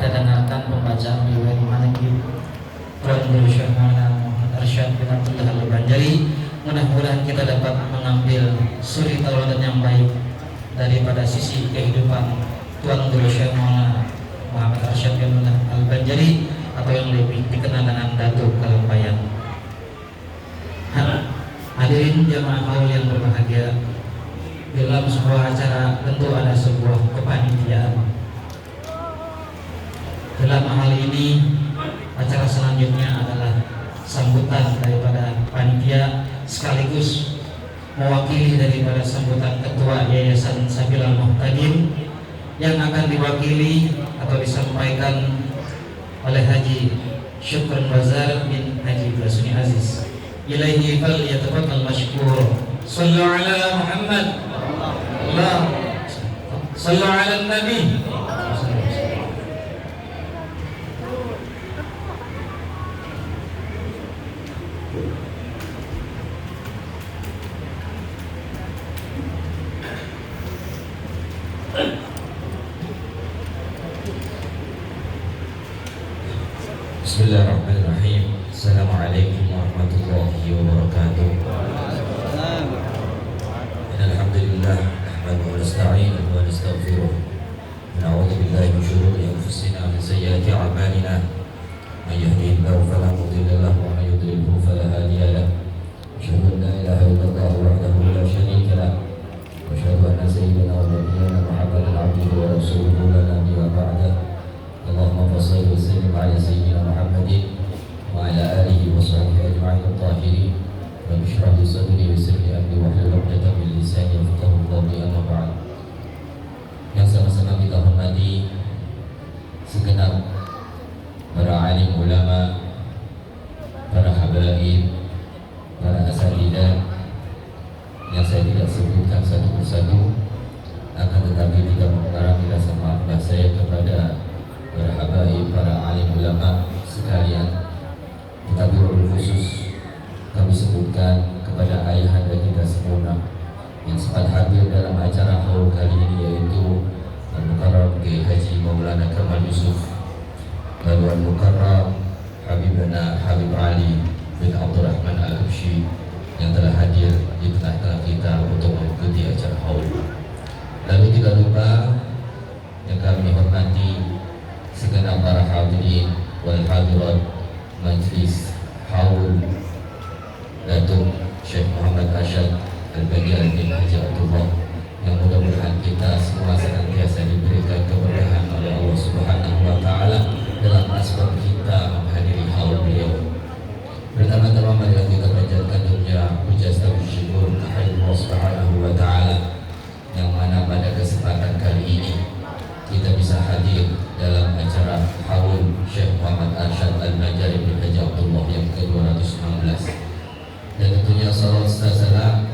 kita dengarkan pembacaan riwayat manaqib Tuan Guru Syekh Maulana Muhammad Arsyad bin Abdullah Al-Banjari. Mudah-mudahan kita dapat mengambil suri tauladan yang baik daripada sisi kehidupan Tuan Guru Syekh Maulana Muhammad Arsyad bin Abdullah Al-Banjari atau yang lebih dikenal dengan Datuk Kalampayan. Hadirin jamaah haul yang berbahagia, dalam sebuah acara tentu ada sebuah kepanitiaan. Dalam hal ini, acara selanjutnya adalah sambutan daripada panitia sekaligus mewakili daripada sambutan Ketua Yayasan Sabilal Muhtadin yang akan diwakili atau disampaikan oleh Haji Syukron Bazar bin Haji Basuni Aziz. Ilaihi fal yatafaddal mashkur. Sallu ala Muhammad. Allah. Sallu ala Nabi. Bismillahirrahmanirrahim. Assalamualaikum warahmatullahi wabarakatuh. Alhamdulillah, nahmaduhu wa nasta'inuhu wa nastaghfiruh. Na'udzu billahi min shururi anfusina wa min sayyiati a'malina. May yahdihillahu fala mudilla lahu wa may yudlilhu fala hadiya lahu. Asyhadu an la ilaha illallah wahdahu la syarika lahu wa asyhadu anna sayyidana wa nabiyyana Muhammadan 'abduhu wa rasuluhu la nabiyya ba'dahu. Allahumma shalli wa sallim ala sayyidina Muhammadin wa ala alihi wa sahbihi ajma'in at-tahirin. Rabbi shrah li sadri wa yassir li amri wahlul 'uqdatam min lisani yafqahu qawli, amma ba'd. Yang sama-sama kita hormati segenap para alim ulama, para habaib, para asatidzah yang saya tidak sebutkan satu persatu, akan tetapi tidak mengurangi rasa maaf saya kepada para habaib, para alim ulama sekalian. Tetapi wabil khusus kami sebutkan kepada ayahanda kita semua yang sempat hadir dalam acara haul kali ini, yaitu Al-Mukarram Kiai Haji Maulana Kamal Yusuf, lalu Al-Mukarram Habibana Habib Ali bin Abdurrahman Al-Habsyi yang telah hadir di tengah-tengah kita untuk mengikuti acara haul. Lalu tidak lupa yang kami hormati segenap para hadirin wal hadirat majlis haul Datuk Syekh Muhammad Arsyad Al-Banjari bin Haji Abdullah, yang mudah-mudahan kita semua senantiasa diberikan keberkahan oleh Allah Subhanahu wa taala dalam asbab kita menghadiri haul beliau. Pertama-tama marilah kita panjatkan puja syukur kepada Allah Subhanahu wa taala yang mana pada kesempatan kali ini kita bisa hadir dalam acara haul Syekh Muhammad Arsyad Al-Banjari bin Haji Abdullah yang ke-216. Dan tentunya salawat serta salam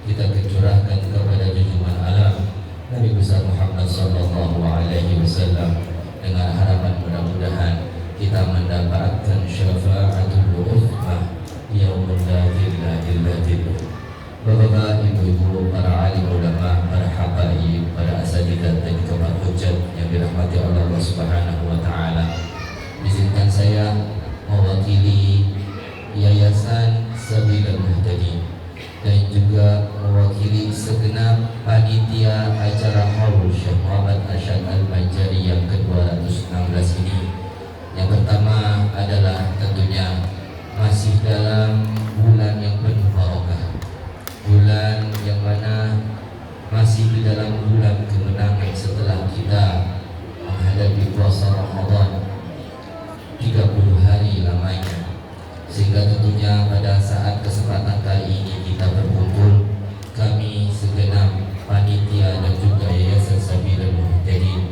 kita curahkan kepada junjungan alam Nabi besar Muhammad sallallahu alaihi wasallam, dengan harapan mudah-mudahan kita mendapatkan syafaatul uthmah yaumul la ilaha illa billah. Bapak-bapak, ibu-ibu, para alim ulama, para habaib, para asatidzah dan juga para hujjat yang dirahmati Allah Subhanahu wa taala, izinkan saya mewakili Yayasan Sabilal Muhtadin dan juga mewakili segenap panitia acara haul Syekh Muhammad Arsyad Al-Banjari yang ke-216 ini. Yang pertama adalah tentunya masih dalam bulan yang penuh barokah, bulan yang mana masih di dalam bulan kemenangan setelah kita menghadapi puasa Ramadan 30 hari lamanya. Sehingga tentunya pada saat kesempatan kali ini kita berkumpul, kami segenap panitia dan juga Yayasan Sabilal Muhtadin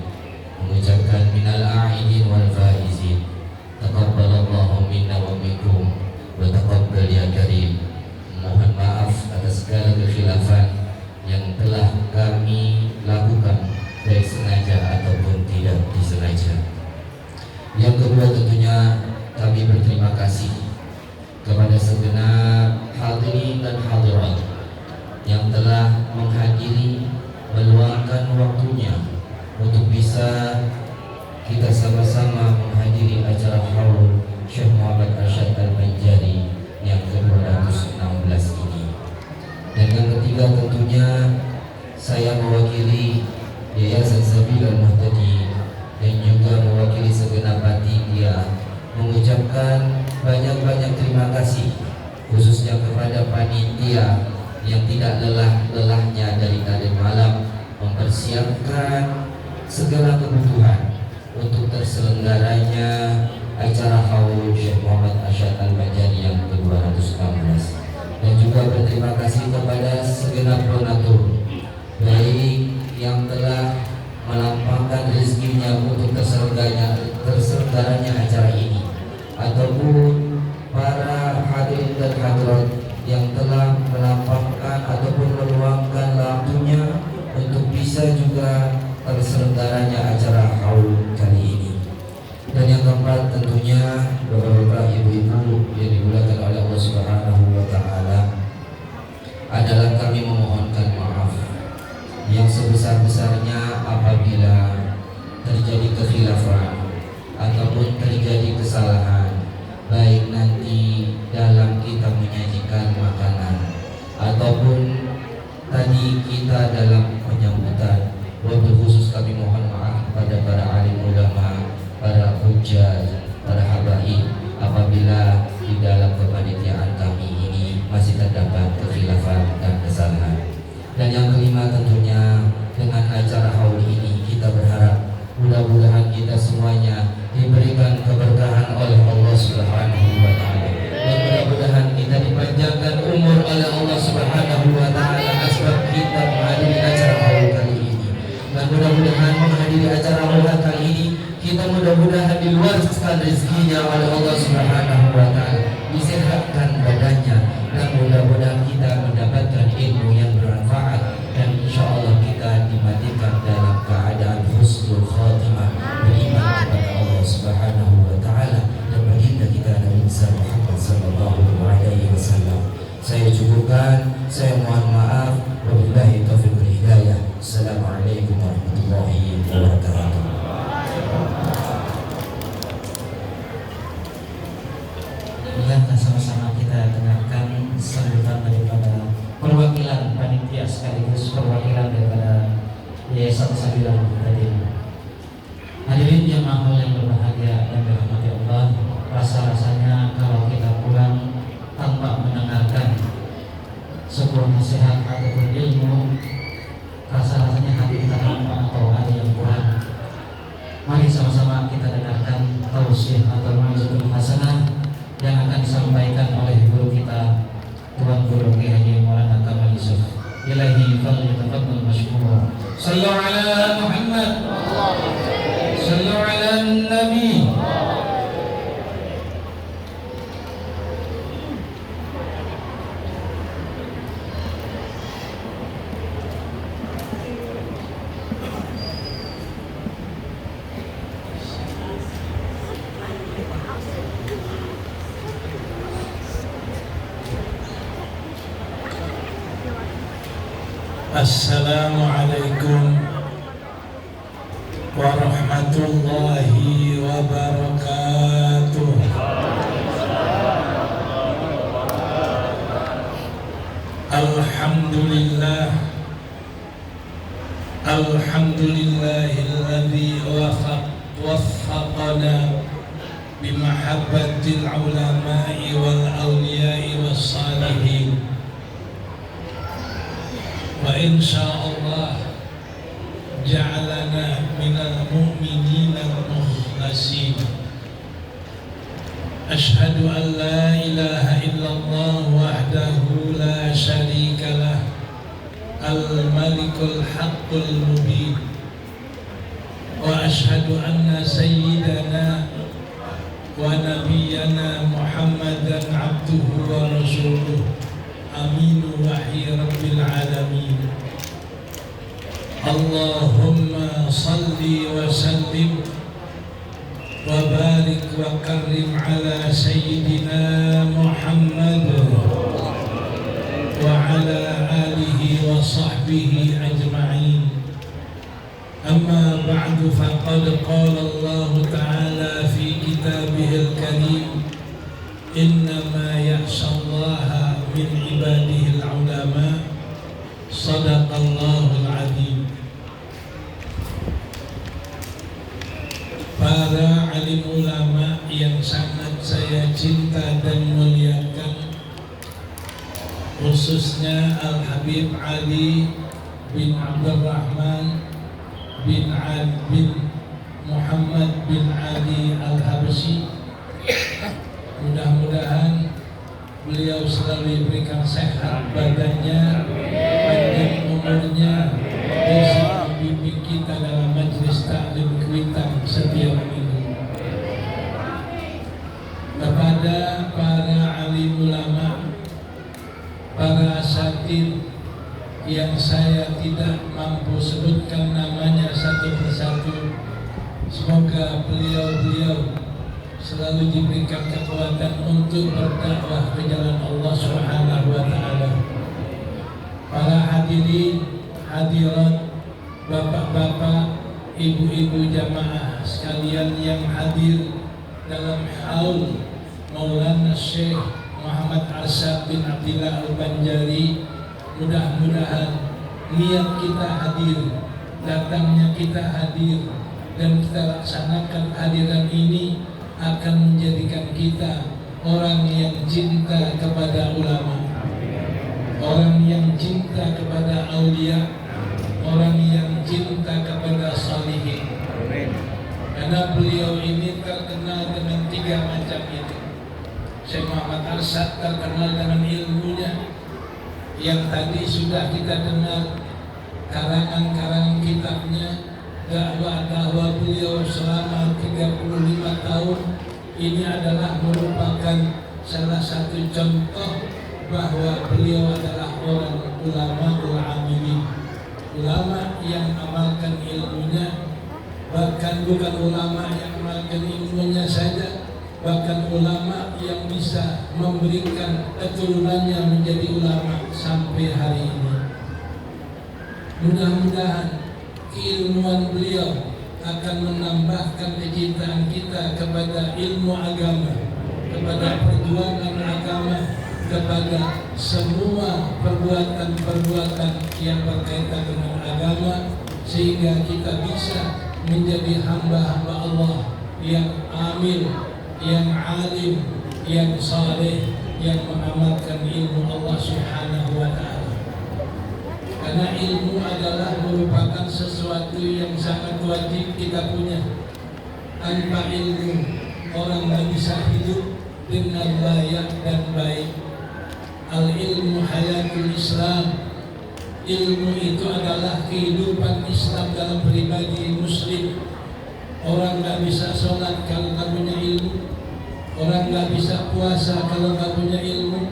mengucapkan minal a'idin wal faizin, taqabbalallahu minna wa minkum wa taqabbal ya karim. Mohon maaf atas segala kekhilafan yang telah kami lakukan, baik sengaja ataupun tidak disengaja. Yang kedua tentunya kami berterima kasih kepada segenap hadirin dan hadirat yang telah menghadiri, meluangkan waktunya untuk bisa kita sama-sama menghadiri acara haul Syekh Muhammad Arsyad Al-Banjari yang ke-216 ini. Dan yang ketiga tentunya saya mewakili Yayasan Sabilul Muhtadi dan juga mewakili segenap panitia mengucapkan banyak-banyak terima kasih khususnya kepada panitia yang tidak lelah-lelahnya dari tadi malam mempersiapkan segala kebutuhan untuk terselenggaranya acara haul Syekh Muhammad Arsyad Al-Banjari yang ke-216. Dan juga berterima kasih kepada segenap donatur baik yang telah melampangkan rezekinya untuk terselenggaranya acara ini ataupun para hadirin dan hadirat yang telah melampangkan ataupun meluangkan waktunya untuk bisa juga terselenggaranya acara haul kali ini. Dan yang keempat tentunya Bapak-bapak, ibu-ibu yang dimuliakan oleh Allah Subhanahu wa taala, adalah kami memohonkan maaf yang sebesar-besarnya apabila terjadi kekhilafan ataupun terjadi kesalahan, baik nanti dalam kita menyajikan makanan ataupun tadi kita dalam penyambutan. Wabil khusus kami mohon maaf kepada para alim ulama, para hujjah, para habaib apabila di dalam kepanitiaan kami ini masih terdapat kekhilafan dan kesalahan. Dan yang kelima tentunya dengan acara haul ini kita berharap mudah-mudahan kita semuanya diberikan keberkahan oleh Allah Subhanahu wa taala. Dan mudah-mudahan kita dipanjangkan umur oleh Allah Subhanahu wa taala sebab kita menghadiri acara haul kali ini. Dan mudah-mudahan menghadiri acara haul kali ini kita mudah-mudahan diluaskan rezekinya oleh Allah Subhanahu wa taala, disehatkan badannya, dan mudah-mudahan kita mendapatkan ilmu yang bermanfaat, dan insyaallah kita dimatikan dalam keadaan husnul khatimah, beriman kepada Allah Subhanahu wa taala dan baginda kita Nabi Muhammad sallallahu alaihi wasallam. Saya cukupkan, saya mohon maaf. Wabillahi taufiq wal hidayah. Assalamualaikum warahmatullahi wabarakatuh. Dan sama-sama kita dengarkan sambutan daripada perwakilan panitia sekaligus perwakilan daripada Yayasan Sabilul Muhtadi. Hadirin jamaah yang berbahagia dan dirahmati Allah, rasa-rasanya kalau kita pulang tanpa mendengarkan sebuah nasihat ataupun ilmu, rasa-rasanya hati kita hampa atau ada yang kurang. Mari sama-sama kita dengarkan tausiah atau mau'izatul hasanah yang akan disampaikan oleh guru kita, Tuan Guru Kiai Haji Maulana Kamal Yusuf. Ilahi falyatafaddal mashkura. Sallu ala Muhammad. Sallu ala Nabi. Assalamualaikum warahmatullahi wabarakatuh. Alhamdulillah, alhamdulillahilladzi waffaqana bimahabbatil ulama'i wal awliya'i was salihin. Wa insyaallah ja'alana minal mu'minina al-mukhlasin. Ashhadu an la ilaha illallah wahdahu la syarika lah, al-malikul haqqul mubin. Wa ashhadu anna sayyidana wa nabiyyana Muhammadan abduhu wa rasuluh, aminu wahyi rabbil alamin. Allahumma salli wa sallim wa barik wa karim ala sayyidina Muhammad wa ala alihi wa sahbihi ajma'in. أما بعد فقد قال الله تعالى في كتابه الكريم إنما يخشى الله من عباده العلماء صدق الله العظيم. Para alim ulama yang sangat saya cinta dan muliakan, khususnya Al-Habib Ali bin Abdurrahman bin Muhammad bin Ali Al-Habsyi, mudah-mudahan beliau selalu diberikan sehat badannya, panjang umurnya, bisa membimbing kita dalam majelis taklim Kuitang setiap minggu. Kepada para alim ulama, para asatidz yang saya tidak mampu sebutkan namanya satu persatu, semoga beliau selalu diberikan kekuatan untuk berdakwah ke jalan Allah Subhanahu wa taala. Para hadirin, hadirat, bapak-bapak, ibu-ibu jamaah sekalian yang hadir dalam haul Maulana Syekh Muhammad Arsyad bin Abdillah Al-Banjari, mudah-mudahan niat kita hadir, datangnya kita hadir, dan kita laksanakan kehadiran ini akan menjadikan kita orang yang cinta kepada ulama, orang yang cinta kepada aulia, orang yang cinta kepada salihin. Karena beliau ini terkenal dengan 3 macam itu. Syekh Muhammad Arsyad terkenal dengan ilmunya, yang tadi sudah kita dengar karangan-karangan kitabnya, dakwah beliau selama 35 tahun. Ini adalah merupakan salah satu contoh bahwa beliau adalah orang ulama amilin, ulama yang amalkan ilmunya, bahkan bukan ulama yang amalkan ilmunya saja, bahkan ulama yang bisa memberikan keturunannya menjadi ulama sampai hari ini. Mudah-mudahan keilmuan beliau akan menambahkan kecintaan kita kepada ilmu agama, kepada perjuangan agama, kepada semua perbuatan-perbuatan yang berkaitan dengan agama, sehingga kita bisa menjadi hamba-hamba Allah yang amil, yang alim, yang saleh, yang mengamalkan ilmu Allah Subhanahu wa ta'ala. Karena ilmu adalah merupakan sesuatu yang sangat wajib kita punya. Tanpa ilmu, orang tak bisa hidup dengan layak dan baik. Al-ilmu hayatul Islam. Ilmu itu adalah kehidupan Islam dalam pribadi muslim. Orang tak bisa sholat kalau tak punya ilmu. Orang tak bisa puasa kalau tak punya ilmu.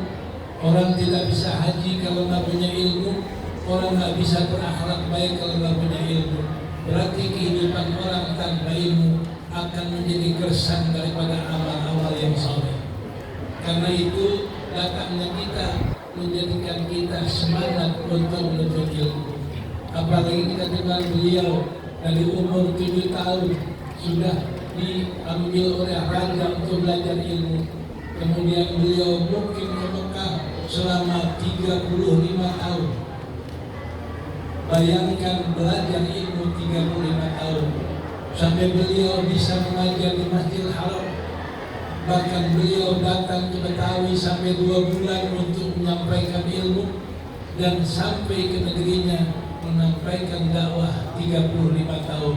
Orang tidak bisa haji kalau tak punya ilmu. Orang tak bisa berakhlak baik kalau tak punya ilmu. Berarti kehidupan orang tanpa ilmu akan menjadi gersang daripada amal-amal yang saleh. Karena itu datangnya kita menjadikan kita semangat untuk menuntut ilmu. Apalagi kita dengar beliau dari umur 7 tahun sudah diambil oleh raja untuk belajar ilmu. Kemudian beliau mungkin ke Mekah selama 35 tahun. Bayangkan belajar ilmu 35 tahun sampai beliau bisa mengajar di Masjidil Haram. Bahkan beliau datang ke Betawi sampai 2 bulan untuk menyampaikan ilmu, dan sampai ke negerinya menyampaikan dakwah 35 tahun.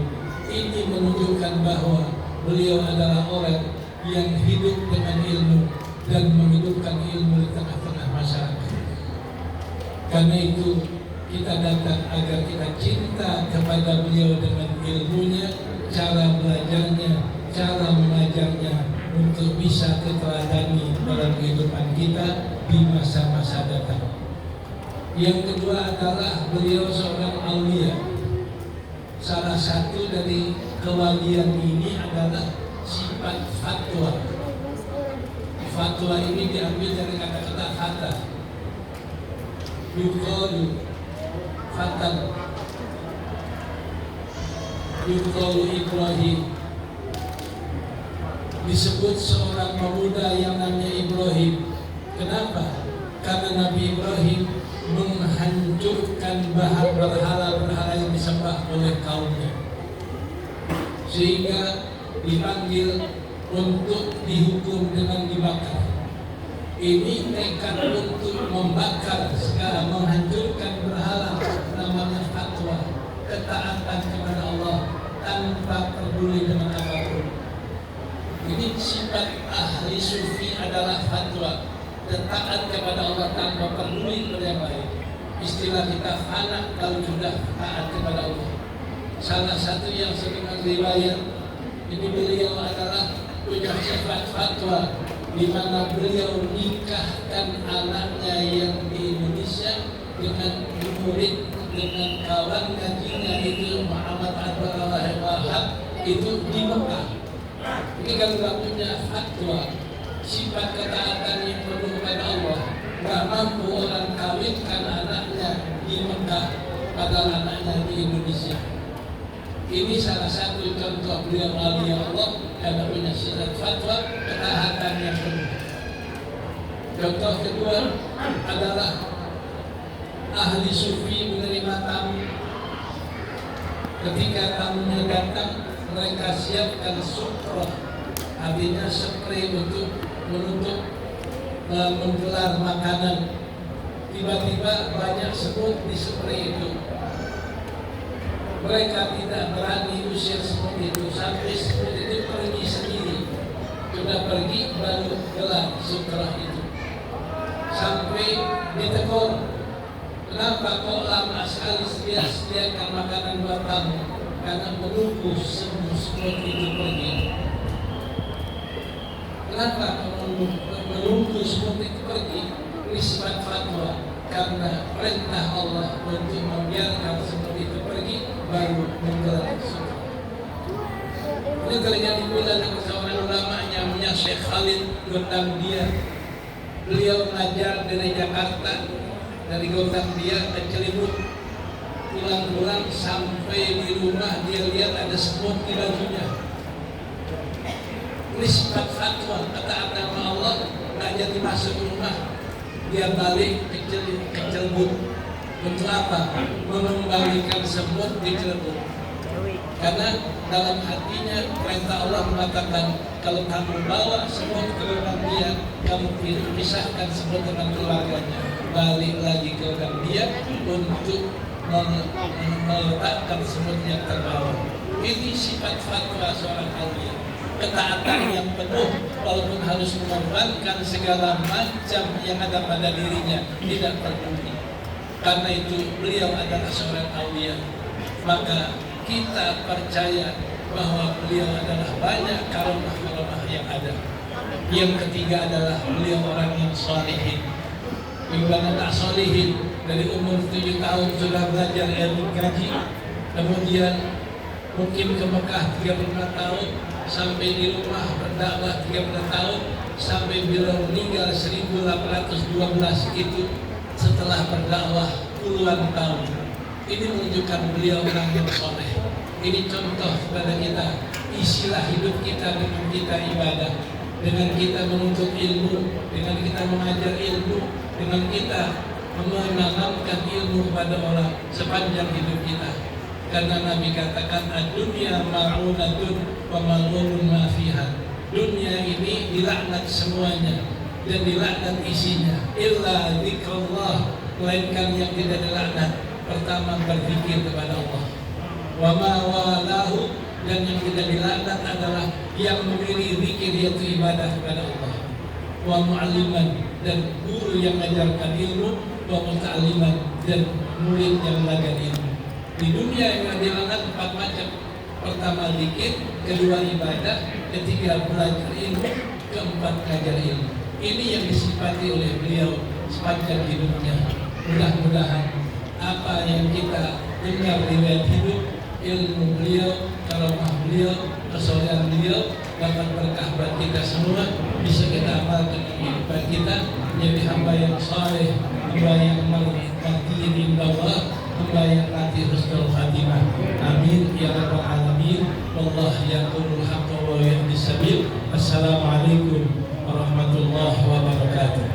Ini menunjukkan bahwa beliau adalah orang yang hidup dengan ilmu dan menghidupkan ilmu di tengah-tengah masyarakat. Karena itu kita datang agar kita cinta kepada beliau dengan ilmunya, cara belajarnya, cara mengajarnya, untuk bisa diteladani dalam kehidupan kita di masa-masa datang. Yang kedua adalah beliau seorang aulia. Salah satu dari kewalian ini adalah sifat fatwa. Fatwa ini diambil dari kata-kata kata. Yuqalu fatan. yuqalu Ibrahim. Disebut seorang pemuda yang namanya Ibrahim. Kenapa? Karena Nabi Ibrahim menghancurkan berhala-berhala yang disembah oleh kaumnya, sehingga dipanggil untuk dihukum dengan dibakar. Ini tekad untuk membakar segala, menghancurkan berhala, namanya fatwa, ketaatan kepada Allah tanpa peduli dengan apapun. Ini sifat ahli sufi adalah fatwa, taat kepada Allah tanpa peduli pada yang lain. Istilah kita fana kalau sudah taat kepada Allah. Salah satu yang sering riwayat ini, beliau adalah punya sifat fatwa, di mana beliau nikahkan anaknya yang di Indonesia dengan murid, dengan kawan ngajinya itu Muhammad Abdul Wahab itu di Mekah. Ini kalau nggak punya fatwa, sifat ketaatan yang penuh kepada Allah, nggak mampu orang kawinkan anaknya di Mekah padahal anaknya di Indonesia. Ini salah satu contoh beliau wali Allah karena punya sifat fatwa, ketaatan yang penuh. Contoh kedua adalah ahli sufi menerima tamu. Ketika tamunya datang, mereka siapkan sukroh, artinya spray untuk menutup menggelar makanan. Tiba-tiba banyak semut di spray itu. Mereka tidak berani usir semut itu sampai semut itu pergi sendiri. Sudah pergi baru gelar sukroh itu. Sampai ditegur, kenapa kok lama sekali sediakan makanan buat tamu? Karena menunggu semut itu pergi. Kenapa menunggu semut itu pergi? Ini sifat fatwa, karena perintah Allah untuk membiarkan semut itu pergi baru menggelar sukroh. Ini terjadi pula dengan seorang ulama namanya Syekh Khalid Gondangdia. Beliau mengajar dari Jakarta, dari Gondangdia ke Cilebut. Pulang-pulang sampai di rumah dia lihat ada semut di bajunya. Ini sifat fatwa, ketaatan sama Allah, nggak jadi masuk rumah. Dia balik ke Cilebut. Untuk apa? Mengembalikan semut di Cilebut. Karena dalam hatinya perintah Allah mengatakan, kalau kamu bawa semut ke rumah dia, kamu pisahkan semut dengan keluarganya. Balik lagi ke rumah dia untuk meletakkan semut yang terbawa. Ini sifat fatwa seorang aulia, ketaatan yang penuh walaupun harus mengorbankan segala macam yang ada pada dirinya, tidak peduli. Karena itu beliau adalah seorang aulia. Maka kita percaya bahwa beliau adalah banyak karomah-karomah yang ada. Yang ketiga adalah beliau orang yang sholihin. Ibadah tak sholihin, dari umur 7 tahun sudah belajar ilmu gaji, kemudian mungkin ke Mekah 35 tahun, sampai di rumah berdakwah 30 tahun, sampai beliau meninggal 1812 itu setelah berdakwah puluhan tahun. Ini menunjukkan beliau orang yang soleh. Ini contoh kepada kita, isilah hidup kita dengan kita ibadah, dengan kita menuntut ilmu, dengan kita mengajar ilmu, dengan kita menanamkan ilmu kepada orang sepanjang hidup kita. Karena Nabi katakan, ad-dunya ma'unatun wa mal'unun ma fiha. Dunia ini dilaknat semuanya dan dilaknat isinya, illa dzikrullah, melainkan yang tidak dilaknat. Pertama, berzikir kepada Allah. Wa ma walahu, dan yang tidak dilaknat adalah yang memilih zikir, yaitu ibadah kepada Allah. Wa mu'alliman, dan guru yang mengajarkan ilmu. Wa muta'alliman, dan murid yang belajar ilmu. Di dunia yang dilaknat 4 macam. Pertama zikir, kedua ibadah, ketiga belajar ilmu, keempat mengajar ilmu. Ini yang disifati oleh beliau sepanjang hidupnya. Mudah-mudahan apa yang kita dengar riwayat hidup, ilmu beliau, karomah beliau, kesolehan beliau dapat berkah buat kita semua, bisa kita amalkan di kehidupan kita, menjadi hamba yang saleh, hamba yang mati di bawah, hamba yang mati husnul khatimah. Amin ya rabbal alamin. Allah yaqulul haqqa wa yahdi sabil. Assalamualaikum warahmatullahi wabarakatuh.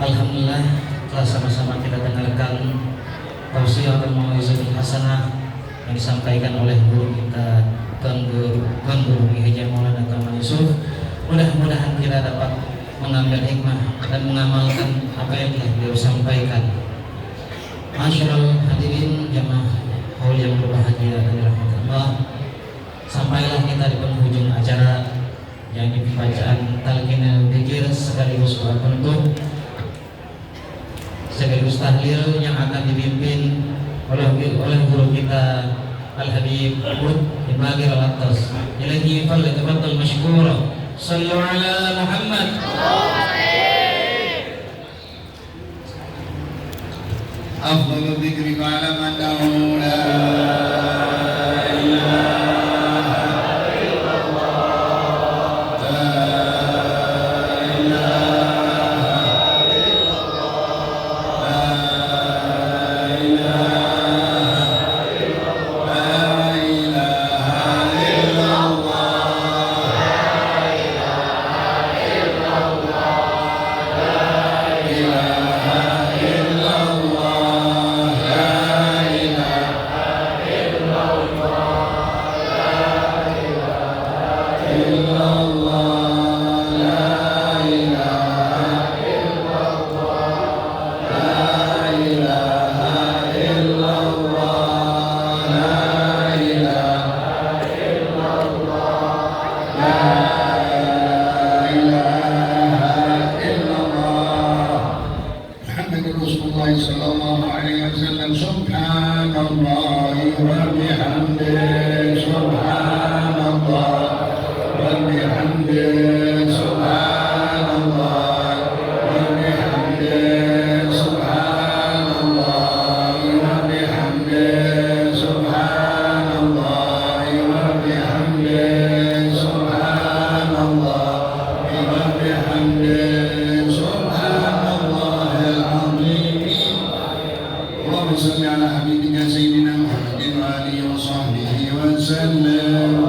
Alhamdulillah telah sama-sama kita dengarkan tausiah dan mau'izatul hasanah yang disampaikan oleh guru kita Tuan Guru Haji Maulana Kamal Yusuf. Mudah-mudahan kita dapat mengambil hikmah dan mengamalkan apa yang telah beliau sampaikan. Masyaallah hadirin jamaah haul yang berbahagia dan dirahmati Allah. Sampailah kita di penghujung acara yang bacaan talqinul dzikir sekaligus doa penutup sekaligus tahlil yang akan dipimpin oleh guru kita Al-Habib Ibagir Al-Attas. Ilahi falyatafaddal mashkura. Shallu ala Muhammad. أفضل الذكر واعلم أنه لا إله إلا الله لا إله إلا الله لا إله إلا الله صل على حبيبنا سيدنا محمد وآله وصحبه وسلم.